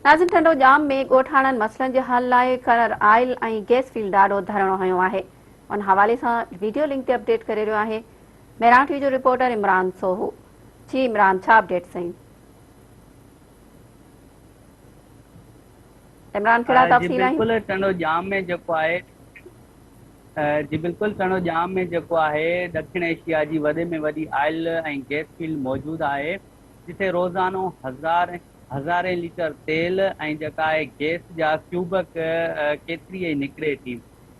नाज़िम टंडो जाम में ॻोठाणनि मसइलनि जे हल लाइ ऑयल ऐं गैस फील्ड ॾाढो धरणो हयो आहे। उन हवाले सां वीडियो लिंक ते अपडेट करे रहियो आहे मेराठ टीवी जो रिपोर्टर इमरान सोहू। जी इमरान, छा अपडेट सही? इमरान, कहिड़ा जी तफ़सील आहिनि? बिल्कुलु टंडो जाम में जेको आहे जी बिल्कुलु टंडो जाम में जेको आहे ॾखिण एशिया जी वॾे में वॾी ऑयल ऐं गैस फील्ड मौजूदु आहे, जिथे रोज़ानो हज़ारे लीटर तेल ऐं जेका आहे गैस जा क्यूबक केतिरी ई निकिरे थी।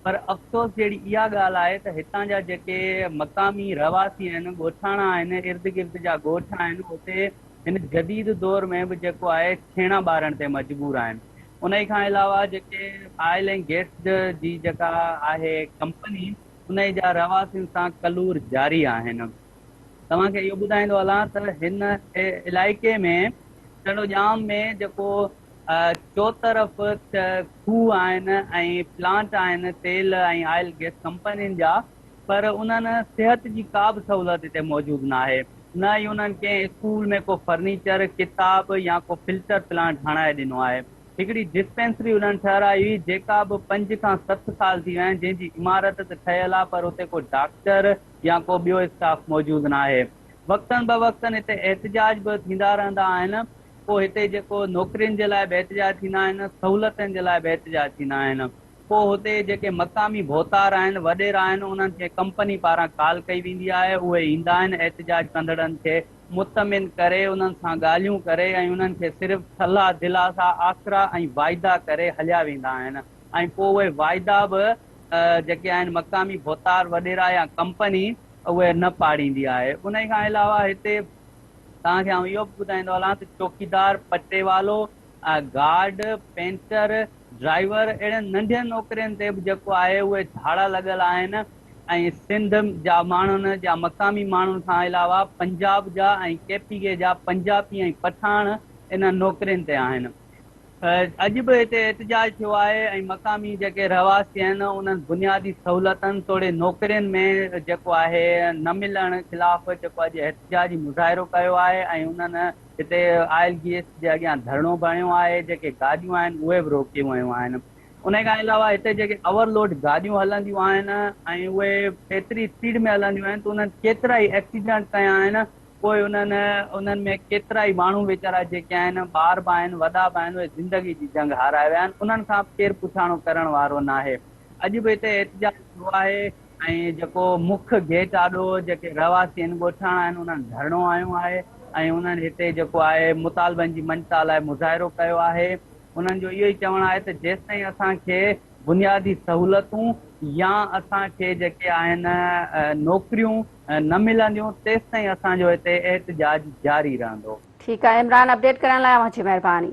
पर अफ़सोस जहिड़ी इहा ॻाल्हि आहे त हितां जा जेके मक़ामी रवासी आहिनि, ॻोठाणा आहिनि, इर्द गिर्द जा ॻोठ आहिनि, उते हिन जदीद दौर में बि जेको आहे छेणा ॿारण ते मजबूर आहिनि। उन खां अलावा जेके ऑयल ऐं गैस जी जेका आहे कंपनी, उन जा रवासियुनि सां कलूर जारी आहिनि। तव्हांखे इहो ॿुधाईंदो हलां त हिन इलाइक़े में टंडोजाम में जेको चोतरफ़ खूह आहिनि ऐं प्लांट आहिनि तेल ऐं ऑयल गैस कंपनियुनि जा, पर उन्हनि सिहत जी का बि सहूलियत हिते मौजूदु न आहे। न ई उन्हनि कंहिं स्कूल में को फर्नीचर, किताब या को फिल्टर प्लांट हणाए ॾिनो आहे। हिकिड़ी डिस्पेंसरी उन्हनि ठहिराई हुई जेका बि 5 खां 7 साल थी विया आहिनि, जंहिंजी इमारत त ठहियल आहे पर उते को डॉक्टर या को ॿियो स्टाफ मौजूदु न आहे। वक़्तनि ब वक़्तनि हिते एहतजाज बि थींदा रहंदा आहिनि। पोइ हिते जेको नौकिरियुनि जे लाइ बि एहतजाज थींदा आहिनि, सहूलियतुनि जे लाइ बि एहतजाज थींदा आहिनि। पोइ हुते जेके मक़ामी भोतार आहिनि, वॾेरा आहिनि, उन्हनि खे कंपनी पारां कॉल कई वेंदी आहे। उहे ईंदा आहिनि एहतजाज कंदड़नि खे मुतमिन करे, उन्हनि सां ॻाल्हियूं करे ऐं उन्हनि खे सिर्फ़ु सलाह दिलासा, आसरा ऐं वाइदा करे हलिया वेंदा आहिनि। ऐं पोइ उहे वाइदा बि जेके आहिनि मक़ामी भोतार वॾेरा या कंपनी उहे न पाड़ींदी आहे। उन खां अलावा हिते तव्हांखे आउं इहो बि ॿुधाईंदो हलां त चौकीदार, पटे वालो, गार्ड, पेंटर, ड्राइवर, अहिड़नि नंढियुनि नौकिरियुनि ते बि जेको आहे उहे झाड़ा लॻल आहिनि। ऐं सिंध जा माण्हुनि जा मक़ामी माण्हुनि खां अलावा पंजाब जा ऐं केपीके जा पंजाबी ऐं पठान इन नौकिरियुनि ते आहिनि। अॼु बि हिते एहतजाज थियो आहे ऐं मक़ामी जेके रवासी आहिनि उन्हनि बुनियादी सहूलियतुनि तोड़े नौकिरियुनि में जेको आहे न मिलण ख़िलाफ़ जेको अॼु एहतजाजी मुज़ाहिरो कयो आहे ऐं उन्हनि हिते ऑयल गैस जे अॻियां धरणो भरियो आहे। जेके गाॾियूं आहिनि उहे बि रोकियूं वियूं आहिनि। उन खां अलावा हिते जेके ओवरलोड गाॾियूं हलंदियूं आहिनि ऐं उहे एतिरी स्पीड में हलंदियूं आहिनि त उन्हनि केतिरा ई एक्सीडेंट कया आहिनि। पोइ उन्हनि में केतिरा ई माण्हू वीचारा जेके आहिनि, ॿार बि आहिनि, वॾा बि आहिनि, उहे ज़िंदगी जी जंग हाराए विया आहिनि। उन्हनि खां केरु पुछाणो करण वारो न आहे। अॼु बि हिते एहतजाज थियो आहे ऐं जेको मुख्य गेट आॾो जेके रवासी आहिनि, ॻोठाणा आहिनि, उन्हनि धरणो आयो आहे ऐं उन्हनि हिते जेको आहे मुतालबनि जी मंशा लाइ मुज़ाहिरो कयो आहे। उन्हनि जो इहो ई चवणु आहे त जेसिताईं असांखे बुनियादी सहूलियतूं या असांखे जेके आहिनि नौकिरियूं न मिलंदियूं, तेसिताईं असांजो हिते एहतजाज जारी रहंदो। ठीकु आहे इमरान, अपडेट करण लाइ तव्हांजी महिरबानी।